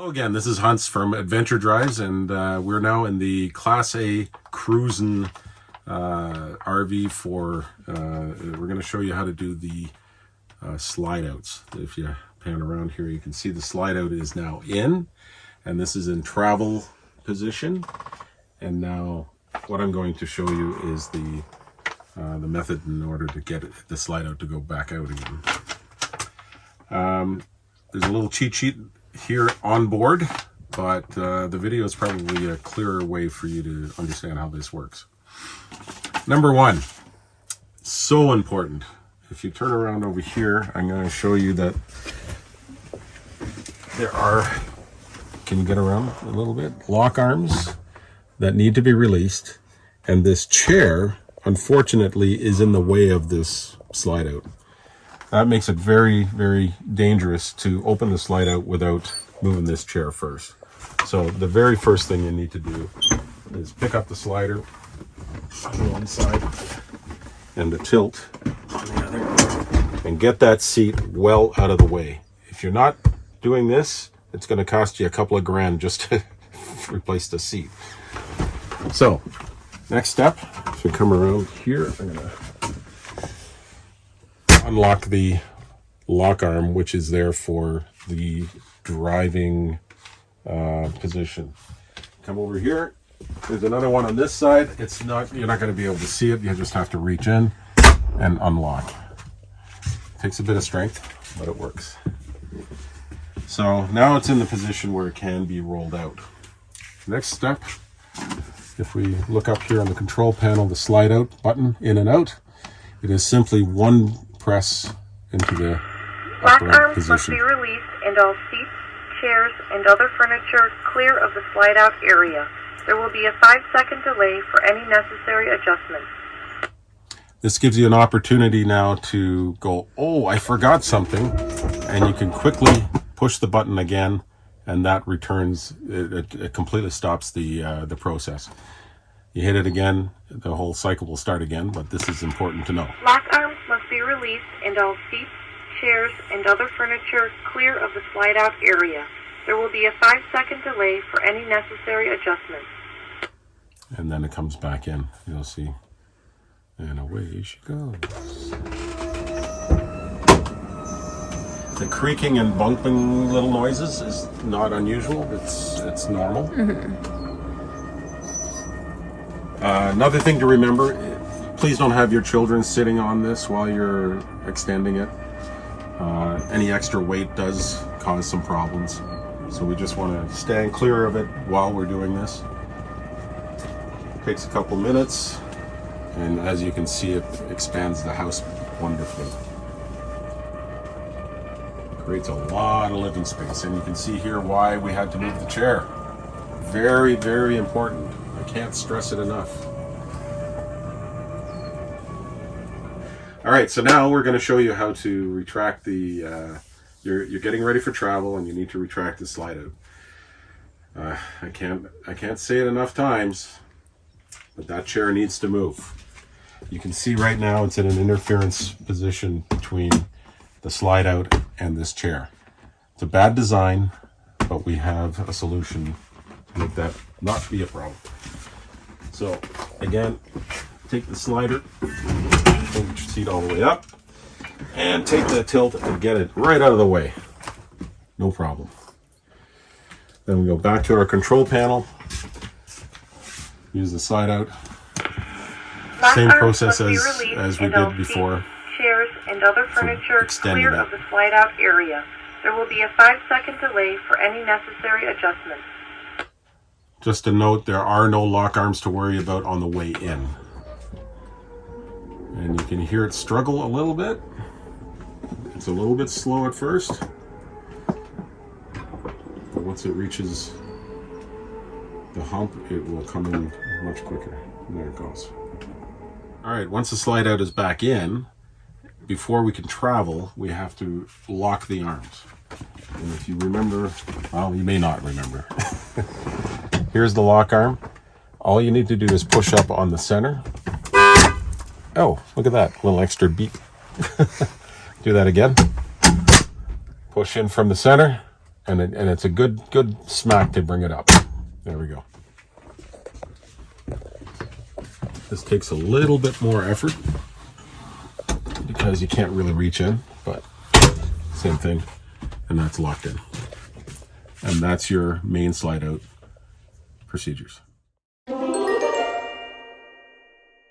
Hello again, this is Hunts from Adventure Drives, and we're now in the Class A cruising RV for, we're going to show you how to do the slide outs. If you pan around here, you can see the slide out is now in, and this is in travel position. And now what I'm going to show you is the method in order to get the slide out to go back out again. There's a little cheat sheet here on board, but the video is probably a clearer way for you to understand how this works. Number one, so important. If you turn around over here, I'm going to show you that there are, can you get around a little bit? Lock arms that need to be released, and this chair, unfortunately, is in the way of this slide out. That makes it very, very dangerous to open the slide out without moving this chair first. So the very first thing you need to do is pick up the slider on one side and the tilt on the other, and get that seat well out of the way. If you're not doing this, it's going to cost you a couple of grand just to replace the seat. So next step, if you come around here, I'm going to unlock the lock arm, which is there for the driving position. Come over here. There's another one on this side. It's not, you're not going to be able to see it. You just have to reach in and unlock. Takes a bit of strength, but it works. So now it's in the position where it can be rolled out. Next step, if we look up here on the control panel, the slide out button, in and out, it is simply one press into the Lock upright arms position. must be released and all seats, chairs, and other furniture clear of the slide-out area. There will be a 5-second delay for any necessary adjustments. This gives you an opportunity now to go, oh, I forgot something, and you can quickly push the button again, and that returns, it completely stops the process. You hit it again, the whole cycle will start again, but this is important to know. Lock arms must be released and all seats, chairs, and other furniture clear of the slide-out area. There will be a 5-second delay for any necessary adjustments. And then it comes back in, you'll see. And away she goes. The creaking and bumping little noises is not unusual. It's normal. Another thing to remember, please don't have your children sitting on this while you're extending it. Any extra weight does cause some problems. So we just want to stand clear of it while we're doing this. Takes a couple minutes, and as you can see, it expands the house wonderfully. Creates a lot of living space, and you can see here why we had to move the chair. Very, very important. I can't stress it enough. All right, so now we're going to show you how to retract the, you're getting ready for travel and you need to retract the slide out. I can't say it enough times, but that chair needs to move. You can see right now it's in an interference position between the slide out and this chair. It's a bad design, but we have a solution to make that not be a problem. So again, take the slider, pull your seat all the way up, and take the tilt and get it right out of the way. No problem. Then we go back to our control panel, use the slide out. Same process as we did before. Chairs and other furniture clear of the slide out area. There will be a 5-second delay for any necessary adjustments. Just a note, there are no lock arms to worry about on the way in. And you can hear it struggle a little bit. It's a little bit slow at first, but once it reaches the hump, it will come in much quicker. And there it goes. All right, once the slide out is back in, before we can travel, we have to lock the arms. And if you remember, well, you may not remember. Here's the lock arm. All you need to do is push up on the center. Oh, look at that, a little extra beep. Do that again. Push in from the center and it's a good smack to bring it up. There we go. This takes a little bit more effort because you can't really reach in, but same thing, and that's locked in. And that's your main slide out procedures.